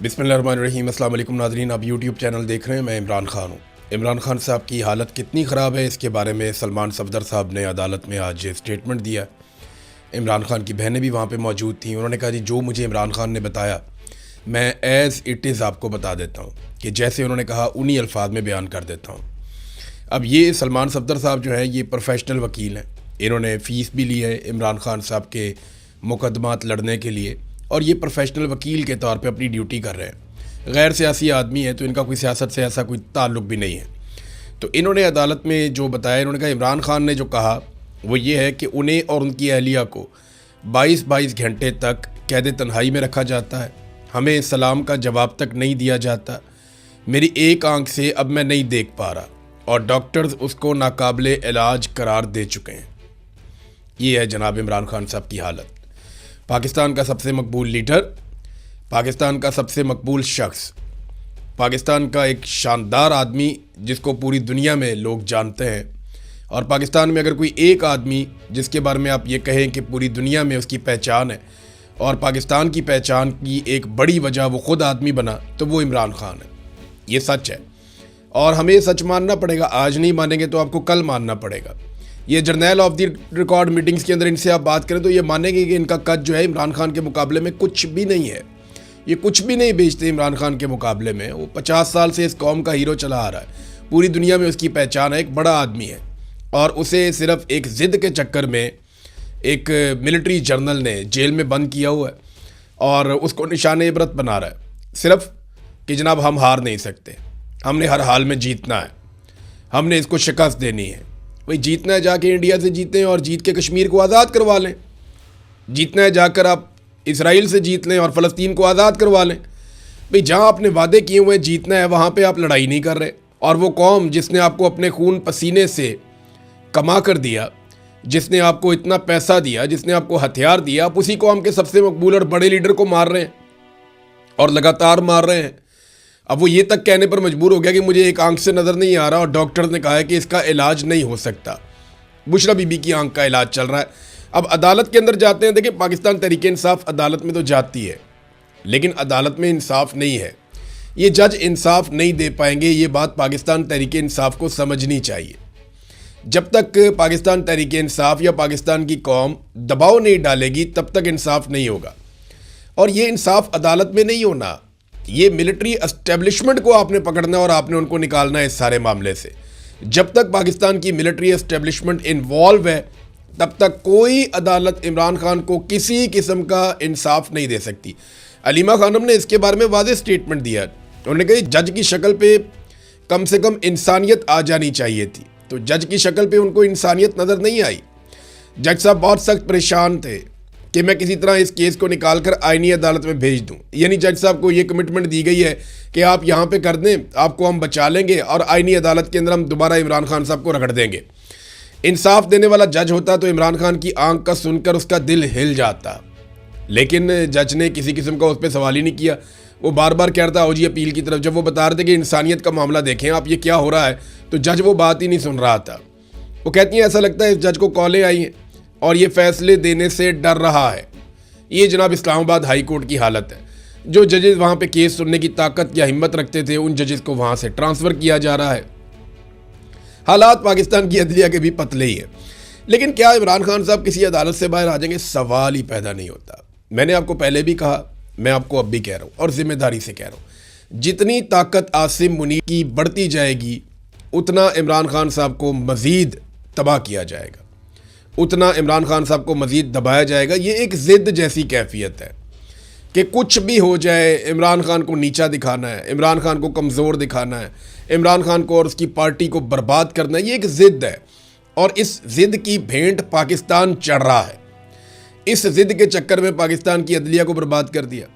बिस्मिल्लाहिर्रहमानिर्रहीम। अस्सलाम वालेकुम नाज़रीन, आप यूट्यूब चैनल देख रहे हैं। मैं इमरान ख़ान हूँ। इमरान ख़ान साहब की हालत कितनी ख़राब है इसके बारे में सलमान सफदर साहब ने अदालत में आज स्टेटमेंट दिया। इमरान ख़ान की बहनें भी वहाँ पे मौजूद थीं। उन्होंने कहा जी जो मुझे इमरान ख़ान ने बताया मैं एज़ इट इज़ आपको बता देता हूँ कि जैसे उन्होंने कहा उन्हीं अल्फाज में बयान कर देता हूँ। अब ये सलमान सफदर साहब जो है ये प्रोफेशनल वकील हैं। इन्होंने फ़ीस भी ली है इमरान ख़ान साहब के मुकदमात लड़ने के लिए और ये प्रोफेशनल वकील के तौर पे अपनी ड्यूटी कर रहे हैं। गैर सियासी आदमी है तो इनका कोई सियासत से ऐसा कोई ताल्लुक़ भी नहीं है। तो इन्होंने अदालत में जो बताया, इन्होंने कहा इमरान ख़ान ने जो कहा वो ये है कि उन्हें और उनकी अहलिया को 22-22 घंटे तक कैद तन्हाई में रखा जाता है, हमें सलाम का जवाब तक नहीं दिया जाता, मेरी एक आंख से अब मैं नहीं देख पा रहा और डॉक्टर्स उसको नाकाबिले इलाज करार दे चुके हैं। ये है जनाब इमरान ख़ान साहब की हालत। पाकिस्तान का सबसे मकबूल लीडर, पाकिस्तान का सबसे मकबूल शख्स, पाकिस्तान का एक शानदार आदमी जिसको पूरी दुनिया में लोग जानते हैं। और पाकिस्तान में अगर कोई एक आदमी जिसके बारे में आप ये कहें कि पूरी दुनिया में उसकी पहचान है और पाकिस्तान की पहचान की एक बड़ी वजह वो ख़ुद आदमी बना, तो वो इमरान ख़ान है। ये सच है और हमें सच मानना पड़ेगा। आज नहीं मानेंगे तो आपको कल मानना पड़ेगा। ये journal of the record meetings के अंदर इनसे आप बात करें तो ये मानेंगे कि इनका कद जो है इमरान ख़ान के मुकाबले में कुछ भी नहीं है। ये कुछ भी नहीं बेचते इमरान ख़ान के मुकाबले में। वो 50 साल से इस कौम का हीरो चला आ रहा है। पूरी दुनिया में उसकी पहचान है, एक बड़ा आदमी है और उसे सिर्फ एक ज़िद के चक्कर में एक मिलिट्री जर्नल ने जेल में बंद किया हुआ है और उसको निशान इबरत बना रहा है सिर्फ कि जनाब हम हार नहीं सकते, हमने हर हाल में जीतना है, हमने इसको शिकस्त देनी है। भाई जीतना है जाके इंडिया से जीतें और जीत के कश्मीर को आज़ाद करवा लें। जीतना है जाकर आप इसराइल से जीत लें और फ़लस्तीन को आज़ाद करवा लें। भाई जहाँ आपने वादे किए हुए जीतना है वहाँ पे आप लड़ाई नहीं कर रहे। और वो कौम जिसने आपको अपने खून पसीने से कमा कर दिया, जिसने आपको इतना पैसा दिया, जिसने आपको हथियार दिया, आप उसी कौम के सबसे मकबूल और बड़े लीडर को मार रहे हैं और लगातार मार रहे हैं। अब वो ये तक कहने पर मजबूर हो गया कि मुझे एक आंख से नज़र नहीं आ रहा और डॉक्टर ने कहा है कि इसका इलाज नहीं हो सकता। बुशरा बीबी की आंख का इलाज चल रहा है। अब अदालत के अंदर जाते हैं। देखिए पाकिस्तान तहरीक इंसाफ अदालत में तो जाती है लेकिन अदालत में इंसाफ नहीं है। ये जज इंसाफ नहीं दे पाएंगे। ये बात पाकिस्तान तहरीक इंसाफ को समझनी चाहिए। जब तक पाकिस्तान तहरीक इंसाफ या पाकिस्तान की कौम दबाव नहीं डालेगी तब तक इंसाफ नहीं होगा। और ये इंसाफ अदालत में नहीं होना, ये मिलिट्री एस्टेब्लिशमेंट को आपने पकड़ना है और आपने उनको निकालना है इस सारे मामले से। जब तक पाकिस्तान की मिलिट्री एस्टेब्लिशमेंट इन्वॉल्व है तब तक कोई अदालत इमरान खान को किसी किस्म का इंसाफ नहीं दे सकती। अलीमा खानम ने इसके बारे में वाज़ेह स्टेटमेंट दिया। उन्होंने कहा जज की शक्ल पे कम से कम इंसानियत आ जानी चाहिए थी, तो जज की शक्ल पे उनको इंसानियत नज़र नहीं आई। जज साहब बहुत सख्त परेशान थे कि मैं किसी तरह इस केस को निकाल कर आईनी अदालत में भेज दूं। यानी जज साहब को ये कमिटमेंट दी गई है कि आप यहाँ पे कर दें, आपको हम बचा लेंगे और आईनी अदालत के अंदर हम दोबारा इमरान खान साहब को रगड़ देंगे। इंसाफ देने वाला जज होता तो इमरान खान की आंख का सुनकर उसका दिल हिल जाता, लेकिन जज ने किसी किस्म का उस पर सवाल ही नहीं किया। वो बार बार कह रहा था आओ जी अपील की तरफ। जब वो बता रहे थे कि इंसानियत का मामला देखें आप, ये क्या हो रहा है, तो जज वो बात ही नहीं सुन रहा था। वो कहती हैं ऐसा लगता है इस जज को कॉलें आई हैं और ये फैसले देने से डर रहा है। ये जनाब इस्लामाबाद हाई कोर्ट की हालत है। जो जजेस वहाँ पे केस सुनने की ताकत या हिम्मत रखते थे उन जजेस को वहाँ से ट्रांसफ़र किया जा रहा है। हालात पाकिस्तान की अदलिया के भी पतले ही है। लेकिन क्या इमरान खान साहब किसी अदालत से बाहर आ जाएंगे? सवाल ही पैदा नहीं होता। मैंने आपको पहले भी कहा, मैं आपको अब भी कह रहा हूँ और ज़िम्मेदारी से कह रहा हूँ, जितनी ताकत आसिम मुनीर की बढ़ती जाएगी उतना इमरान खान साहब को मज़ीद तबाह किया जाएगा, उतना इमरान खान साहब को मज़ीद दबाया जाएगा। ये एक ज़िद जैसी कैफियत है कि कुछ भी हो जाए इमरान खान को नीचा दिखाना है, इमरान खान को कमज़ोर दिखाना है, इमरान खान को और उसकी पार्टी को बर्बाद करना है। ये एक ज़िद है और इस ज़िद की भेंट पाकिस्तान चढ़ रहा है। इस ज़िद के चक्कर में पाकिस्तान की अदलिया को बर्बाद कर दिया,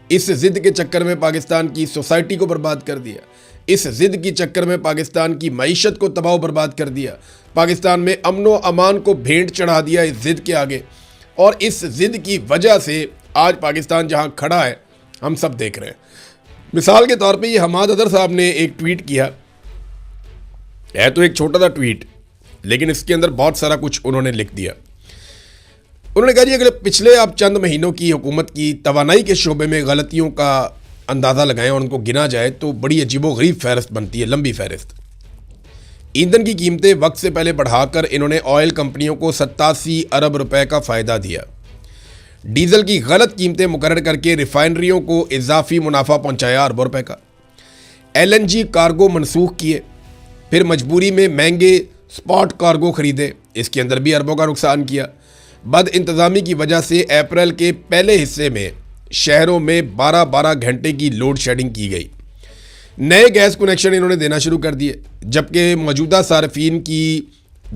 इस ज़िद के चक्कर में पाकिस्तान की सोसाइटी को बर्बाद कर दिया, इस ज़िद के चक्कर में पाकिस्तान की मईशत को तबाह बर्बाद कर दिया, पाकिस्तान में अमन व अमान को भेंट चढ़ा दिया इस ज़िद के आगे। और इस ज़िद की वजह से आज पाकिस्तान जहां खड़ा है हम सब देख रहे हैं। मिसाल के तौर पे ये हमाद अदर साहब ने एक ट्वीट किया है, तो एक छोटा सा ट्वीट लेकिन इसके अंदर बहुत सारा कुछ उन्होंने लिख दिया। उन्होंने कहा जी अगले पिछले आप चंद महीनों की हुकूमत की तवानाई के शोबे में गलतियों का अंदाज़ा लगाएं और उनको गिना जाए तो बड़ी अजीबोगरीब फहरिस्त बनती है, लंबी फहरिस्त। ईंधन की कीमतें वक्त से पहले बढ़ाकर इन्होंने ऑयल कंपनियों को 87 अरब रुपए का फ़ायदा दिया। डीजल की गलत कीमतें मुकर्रर करके रिफाइनरियों को इजाफी मुनाफा पहुंचाया अरबों रुपए का। LNG कार्गो मनसूख किए, फिर मजबूरी में महंगे स्पॉट कार्गो खरीदे, इसके अंदर भी अरबों का नुकसान किया। बद इंतज़ामी की वजह से अप्रैल के पहले हिस्से में शहरों में 12-12 घंटे की लोड शेडिंग की गई। नए गैस कनेक्शन इन्होंने देना शुरू कर दिए, जबकि मौजूदा सार्फिन की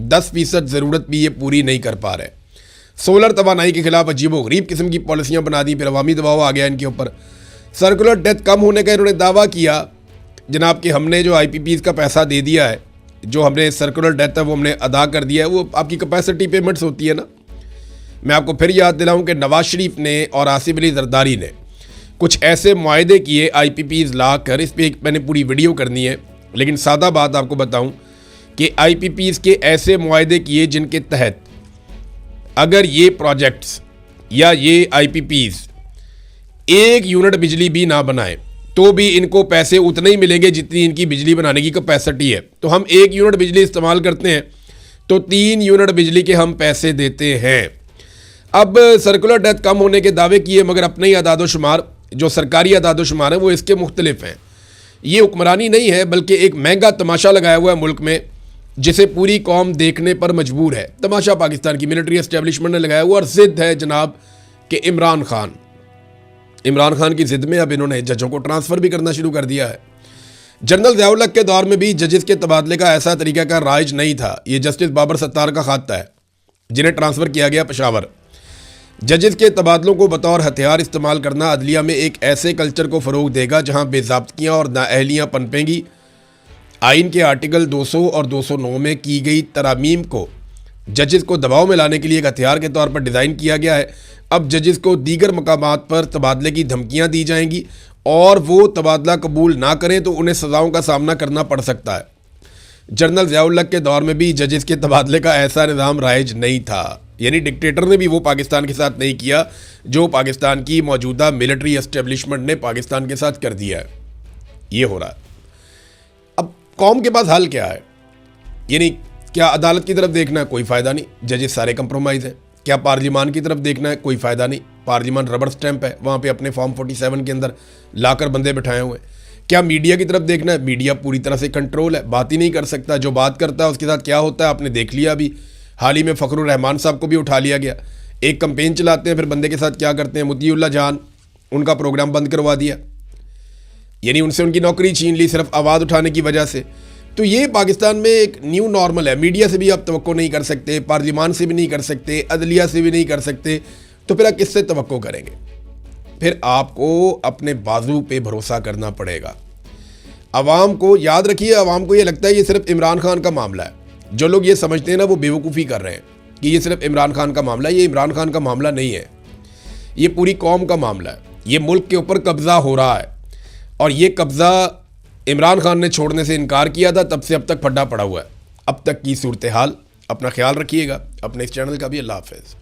10% ज़रूरत भी ये पूरी नहीं कर पा रहे। सोलर तवानाई के खिलाफ अजीबोगरीब किस्म की पॉलिसियाँ बना दी, फिर अवामी दबाव आ गया इनके ऊपर। सर्कुलर डेथ कम होने का इन्होंने दावा किया जनाब कि हमने जो IPPs का पैसा दे दिया है, जो हमने सर्कुलर डेथ है वो हमने अदा कर दिया है। वो आपकी कैपेसिटी पेमेंट्स होती है ना। मैं आपको फिर याद दिलाऊं कि नवाज शरीफ ने और आसिफ अली जरदारी ने कुछ ऐसे मुआहदे किए IPPs ला कर, इस पर मैंने पूरी वीडियो करनी है, लेकिन सादा बात आपको बताऊं कि IPPs के ऐसे मुआहदे किए जिनके तहत अगर ये प्रोजेक्ट्स या ये IPPs 1 यूनिट बिजली भी ना बनाए तो भी इनको पैसे उतने ही मिलेंगे जितनी इनकी बिजली बनाने की कैपेसिटी है। तो हम 1 यूनिट बिजली इस्तेमाल करते हैं तो 3 यूनिट बिजली के हम पैसे देते हैं। अब सर्कुलर डेथ कम होने के दावे किए, मगर अपने ही अदादोशुमार जो सरकारी अदादोशुमार हैं वो इसके मुख्तलिफ हैं। ये हुक्मरानी नहीं है बल्कि एक महंगा तमाशा लगाया हुआ है मुल्क में, जिसे पूरी कौम देखने पर मजबूर है। तमाशा पाकिस्तान की मिलिट्री एस्टेब्लिशमेंट ने लगाया हुआ और जिद है जनाब कि इमरान खान की जिद में अब इन्होंने जजों को ट्रांसफ़र भी करना शुरू कर दिया है। जनरल ज़िया-उल हक के दौर में भी जजेस के तबादले का ऐसा तरीका का राइज नहीं था। ये जस्टिस बाबर सत्तार का खाता है जिन्हें ट्रांसफ़र किया गया पेशावर। जजेस के तबादलों को बतौर हथियार इस्तेमाल करना अदलिया में एक ऐसे कल्चर को फ़रोग देगा जहां बेज़ाब्तियाँ और नाअहलियाँ पनपेंगी। आइन के आर्टिकल 200 और 209 में की गई तरामीम को जजेस को दबाव में लाने के लिए एक हथियार के तौर पर डिज़ाइन किया गया है। अब जजेस को दीगर मकामात पर तबादले की धमकियाँ दी जाएंगी और वो तबादला कबूल ना करें तो उन्हें सज़ाओं का सामना करना पड़ सकता है। जनरल ज़िया-उल हक के दौर में भी जजेस के तबादले का ऐसा निज़ाम राइज नहीं था, यानी डिक्टेटर ने भी वो पाकिस्तान के साथ नहीं किया जो पाकिस्तान की मौजूदा मिलिट्री एस्टेब्लिशमेंट ने पाकिस्तान के साथ कर दिया है। ये हो रहा है। अब कौम के पास हल क्या है? यानी क्या अदालत की तरफ देखना है? कोई फ़ायदा नहीं, जजेस सारे कंप्रोमाइज़ हैं। क्या पार्लिमान की तरफ देखना है? कोई फ़ायदा नहीं, पार्लिमान रबर स्टैंप है, वहाँ पे अपने फॉर्म 47 के अंदर लाकर बंदे बिठाए हुए हैं। क्या मीडिया की तरफ देखना है? मीडिया पूरी तरह से कंट्रोल है, बात ही नहीं कर सकता। जो बात करता है उसके साथ क्या होता है आपने देख लिया। अभी हाल ही में फ़खरुर रहमान साहब को भी उठा लिया गया। एक कंपेन चलाते हैं, फिर बंदे के साथ क्या करते हैं, मुतीउल्लाह जान उनका प्रोग्राम बंद करवा दिया, यानी उनसे उनकी नौकरी छीन ली सिर्फ आवाज़ उठाने की वजह से। तो ये पाकिस्तान में एक न्यू नॉर्मल है। मीडिया से भी आप तवक्को नहीं कर सकते, पार्लिमान से भी नहीं कर सकते, अदलिया से भी नहीं कर सकते, तो फिर आप किससे तवक्को करेंगे? फिर आपको अपने बाजू पे भरोसा करना पड़ेगा। अवाम को याद रखिए, अवाम को ये लगता है ये सिर्फ इमरान खान का मामला है। जो लोग ये समझते हैं ना वो बेवकूफ़ी कर रहे हैं कि ये सिर्फ इमरान खान का मामला है। ये इमरान खान का मामला नहीं है, ये पूरी कौम का मामला है। ये मुल्क के ऊपर कब्ज़ा हो रहा है और ये कब्ज़ा इमरान खान ने छोड़ने से इनकार किया था, तब से अब तक फड्डा पड़ा हुआ है। अब तक की सूरत हाल, अपना ख्याल रखिएगा। अपने इस चैनल का भी अल्लाह हाफ़िज़।